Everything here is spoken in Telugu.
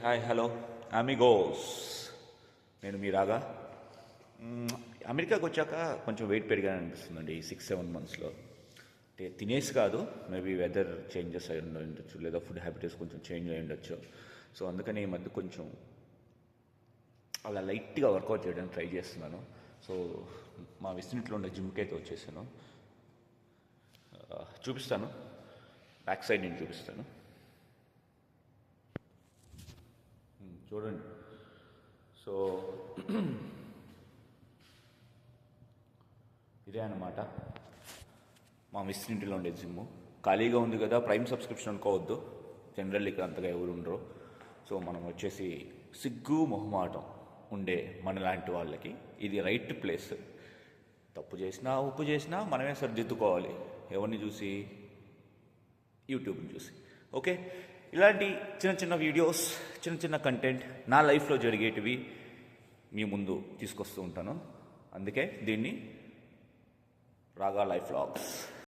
Hi hello Amigos. నేను మీ రాగా. అమెరికాకి వచ్చాక కొంచెం వెయిట్ పెరిగాను అనిపిస్తుందండి ఈ 6-7 మంత్స్లో. అంటే తినేసి కాదు, మేబీ వెదర్ చేంజెస్ అయి ఉండొచ్చు, లేదా ఫుడ్ హ్యాబిట్స్ కొంచెం చేంజ్ అయి ఉండొచ్చు. సో అందుకని ఈ మధ్య కొంచెం అలా లైట్గా వర్కౌట్ చేయడానికి ట్రై చేస్తున్నాను. సో మా విసినిట్లో ఉండే జిమ్కి అయితే వచ్చేసాను. చూపిస్తాను, బ్యాక్ సైడ్ నేను చూపిస్తాను, చూడండి. సో ఇదే అన్నమాట మా విసినిటీలో ఉండే జిమ్. ఖాళీగా ఉంది కదా, ప్రైమ్ సబ్స్క్రిప్షన్ అనుకోవద్దు, జనరల్ ఇక్కడ అంతగా ఎవరు ఉండరు. సో మనం వచ్చేసి సిగ్గు మొహమాటం ఉండే మనలాంటి వాళ్ళకి ఇది రైట్ ప్లేస్. తప్పు చేసినా ఉప్పు చేసినా మనమే సరిదిద్దుకోవాలి. ఎవరిని చూసి? యూట్యూబ్ని చూసి. ఓకే, ఇలాంటి చిన్న చిన్న వీడియోస్, చిన్న చిన్న కంటెంట్ నా లైఫ్లో జరిగేటివి మీ ముందు తీసుకొస్తూ ఉంటాను. అందుకే దీన్ని రాగా లైఫ్ వ్లాగ్స్